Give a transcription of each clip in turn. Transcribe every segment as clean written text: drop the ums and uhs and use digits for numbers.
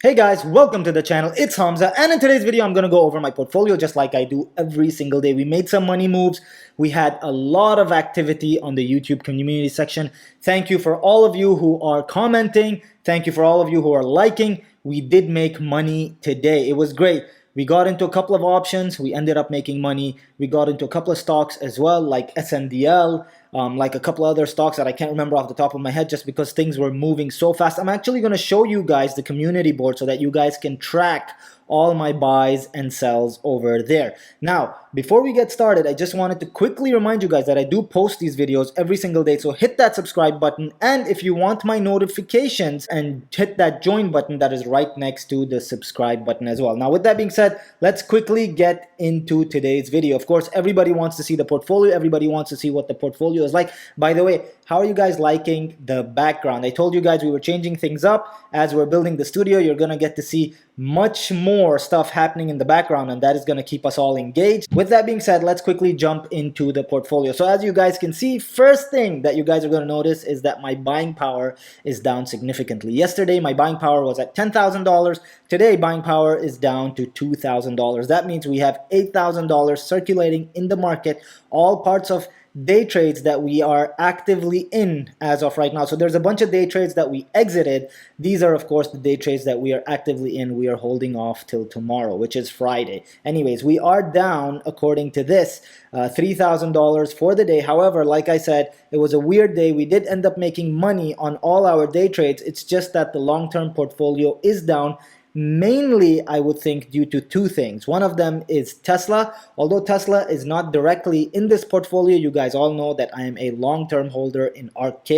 Hey guys, welcome to the channel. It's Hamza, and in today's video I'm going to go over my portfolio just like I do every single day. We made some money moves. We had a lot of activity on the YouTube community section. Thank you for all of you who are commenting. Thank you for all of you who are liking. We did make money today. It was great. We got into a couple of options. We ended up making money. We got into a couple of stocks as well, like SNDL, like a couple other stocks that I can't remember off the top of my head just because things were moving so fast. I'm actually going to show you guys the community board so that you guys can track all my buys and sells over there. Now, before we get started, I just wanted to quickly remind you guys that I do post these videos every single day. So hit that subscribe button, and if you want my notifications, and hit that join button that is right next to the subscribe button as well. Now, with that being said, let's quickly get into today's video. Of course, everybody wants to see the portfolio. Everybody wants to see what the portfolio is like. By the way, how are you guys liking the background? I told you guys we were changing things up. As we're building the studio, you're going to get to see much more stuff happening in the background, and that is going to keep us all engaged. With that being said, let's quickly jump into the portfolio. So as you guys can see, first thing that you guys are going to notice is that my buying power is down significantly. Yesterday, my buying power was at $10,000. Today, buying power is down to $2,000. That means we have $8,000 circulating in the market, all parts of day trades that we are actively in as of right now. So there's a bunch of day trades that we exited. These are, of course, the day trades that we are actively in. We are holding off till tomorrow, which is Friday. Anyways, we are down, according to this, $3,000 for the day. However, like I said, it was a weird day. We did end up making money on all our day trades. It's just that the long-term portfolio is down. Mainly, I would think, due to two things. One of them is Tesla. Although Tesla is not directly in this portfolio, you guys all know that I am a long-term holder in ARK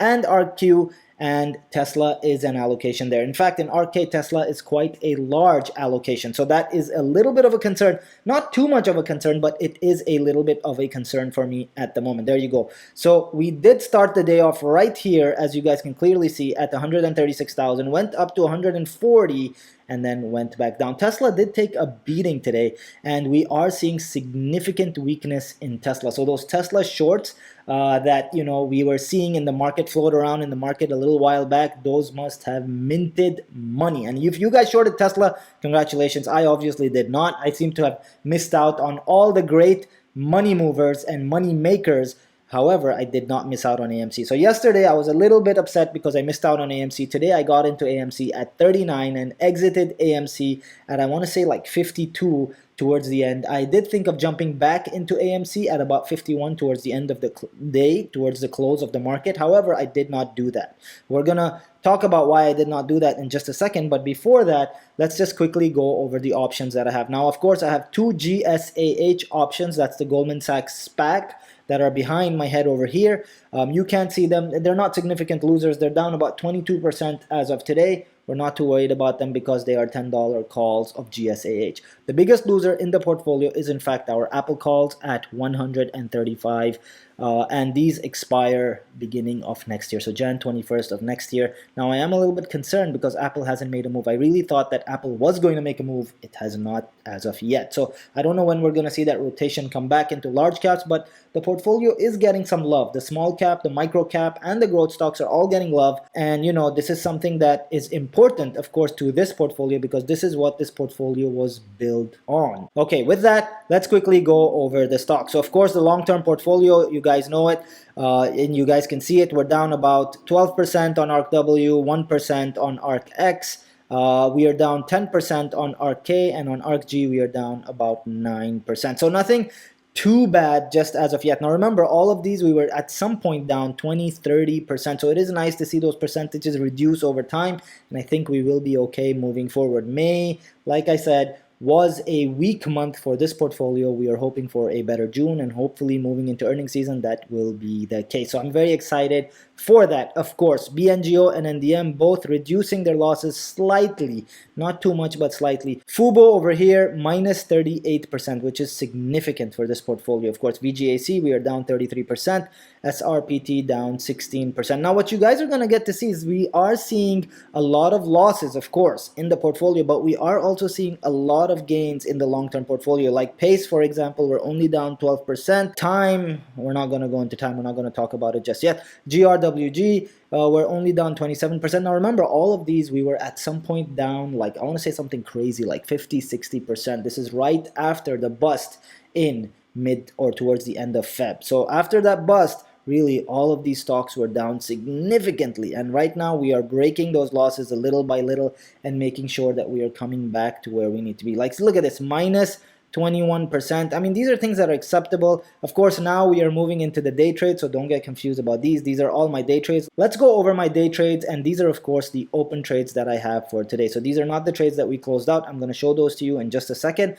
and ARQ, and Tesla is an allocation there. In fact, in ARK, Tesla is quite a large allocation. So that is a little bit of a concern. Not too much of a concern, but it is a little bit of a concern for me at the moment. There you go. So we did start the day off right here, as you guys can clearly see, at 136,000, went up to 140, and then went back down. Tesla did take a beating today, and we are seeing significant weakness in Tesla. So those Tesla shorts that we were seeing in the market, float around in the market a little while back, those must have minted money. And if you guys shorted Tesla, congratulations. I obviously did not. I seem to have missed out on all the great money movers and money makers. However, I did not miss out on AMC. So yesterday, I was a little bit upset because I missed out on AMC. Today, I got into AMC at 39 and exited AMC at, I want to say, like 52 towards the end. I did think of jumping back into AMC at about 51 towards the end of the day, towards the close of the market. However, I did not do that. We're going to talk about why I did not do that in just a second. But before that, let's just quickly go over the options that I have. Now, of course, I have two GSAH options. That's the Goldman Sachs SPAC that are behind my head over here. You can't see them. They're not significant losers. They're down about 22% as of today. We're not too worried about them because they are $10 calls of GSAH. The biggest loser in the portfolio is, in fact, our Apple calls at 135, and these expire beginning of next year, so Jan 21st of next year. Now, I am a little bit concerned because Apple hasn't made a move. I really thought that Apple was going to make a move. It has not as of yet. So I don't know when we're going to see that rotation come back into large caps, but the portfolio is getting some love. The small cap, the micro cap, and the growth stocks are all getting love. And, this is something that is important, of course, to this portfolio because this is what this portfolio was built on. Okay, with that, let's quickly go over the stock. So, of course, the long-term portfolio, you guys know it, and you guys can see it. We're down about 12% on ARKW, 1% on ARKX. We are down 10% on ARK, and on ARKG, we are down about 9%. So nothing too bad just as of yet. Now remember, all of these we were at some point down 20-30%, so it is nice to see those percentages reduce over time, and I think we will be okay moving forward. May, like I said, was a weak month for this portfolio. We are hoping for a better June, and hopefully moving into earnings season that will be the case. So I'm very excited for that. Of course, BNGO and NDM both reducing their losses slightly, not too much but slightly. Fubo over here minus 38%, which is significant for this portfolio. Of course, VGAC, we are down 33%, SRPT down 16%. Now what you guys are going to get to see is we are seeing a lot of losses, of course, in the portfolio, but we are also seeing a lot of gains in the long-term portfolio. Like Pace, for example, we're only down 12%. Time, we're not going to go into time. We're not going to talk about it just yet. GRW RWG, we're only down 27%. Now remember, all of these we were at some point down, like I want to say something crazy like 50-60%. This is right after the bust in mid or towards the end of Feb. So after that bust, really all of these stocks were down significantly, and right now we are breaking those losses a little by little and making sure that we are coming back to where we need to be. Like, look at this, minus 21%. I mean, these are things that are acceptable. Of course, now we are moving into the day trade, so don't get confused about these. These are all my day trades. Let's go over my day trades, and these are, of course, the open trades that I have for today. So these are not the trades that we closed out. I'm going to show those to you in just a second.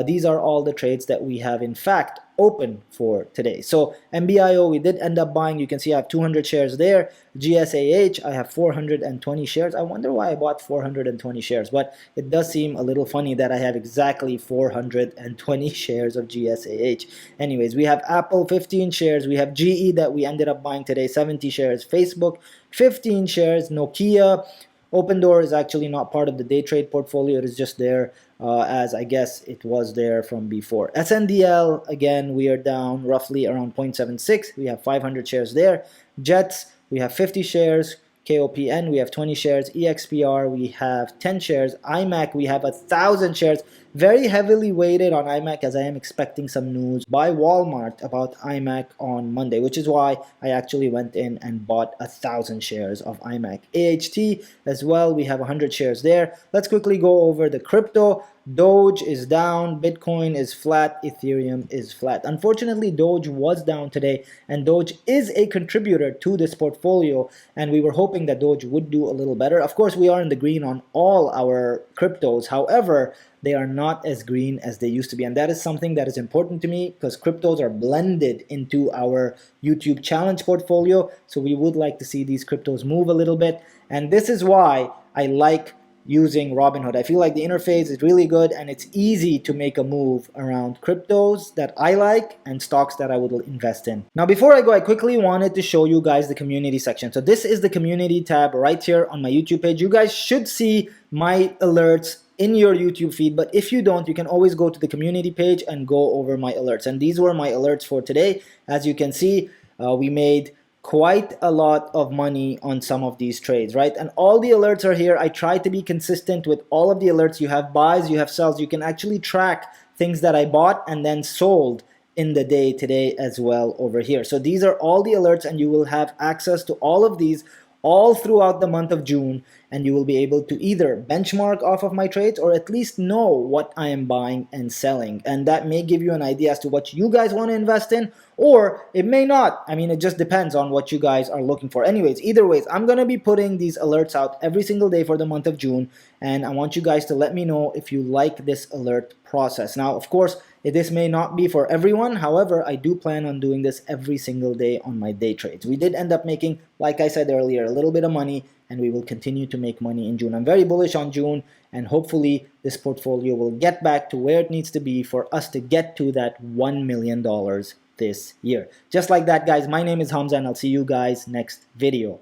These are all the trades that we have, in fact, open for today. So MBIO, we did end up buying. You can see I have 200 shares there. GSAH, I have 420 shares. I wonder why I bought 420 shares, but it does seem a little funny that I have exactly 420 shares of GSAH. Anyways, we have Apple, 15 shares. We have GE that we ended up buying today, 70 shares. Facebook, 15 shares. Nokia, Open Door is actually not part of the day trade portfolio. It is just there as I guess it was there from before. SNDL, again, we are down roughly around 0.76. We have 500 shares there. Jets, we have 50 shares. KOPN, we have 20 shares. EXPR, we have 10 shares. IMAC, we have 1,000 shares. Very heavily weighted on IMAC, as I am expecting some news by Walmart about IMAC on Monday, which is why I actually went in and bought 1,000 shares of IMAC. AHT as well, we have 100 shares there. Let's quickly go over the crypto. Doge is down, Bitcoin is flat, Ethereum is flat. Unfortunately, Doge was down today, and Doge is a contributor to this portfolio, and we were hoping that Doge would do a little better. Of course, we are in the green on all our cryptos. However, they are not as green as they used to be, and that is something that is important to me because cryptos are blended into our YouTube challenge portfolio, so we would like to see these cryptos move a little bit, and this is why I like using Robinhood. I feel like the interface is really good and it's easy to make a move around cryptos that I like and stocks that I would invest in. Now, before I go, I quickly wanted to show you guys the community section. So this is the community tab right here on my YouTube page. You guys should see my alerts in your YouTube feed, but if you don't, you can always go to the community page and go over my alerts. And these were my alerts for today. As you can see, we made quite a lot of money on some of these trades, right? And all the alerts are here. I try to be consistent with all of the alerts. You have buys, you have sells. You can actually track things that I bought and then sold in the day today as well over here. So these are all the alerts, and you will have access to all of these all throughout the month of June, and you will be able to either benchmark off of my trades or at least know what I am buying and selling. And that may give you an idea as to what you guys want to invest in, or it may not. I mean, it just depends on what you guys are looking for. Anyways, either ways, I'm going to be putting these alerts out every single day for the month of June, and I want you guys to let me know if you like this alert process. Now, of course, this may not be for everyone. However, I do plan on doing this every single day on my day trades. We did end up making, like I said earlier, a little bit of money, and we will continue to make money in June. I'm very bullish on June, and hopefully this portfolio will get back to where it needs to be for us to get to that $1 million this year. Just like that, guys, my name is Hamza, and I'll see you guys next video.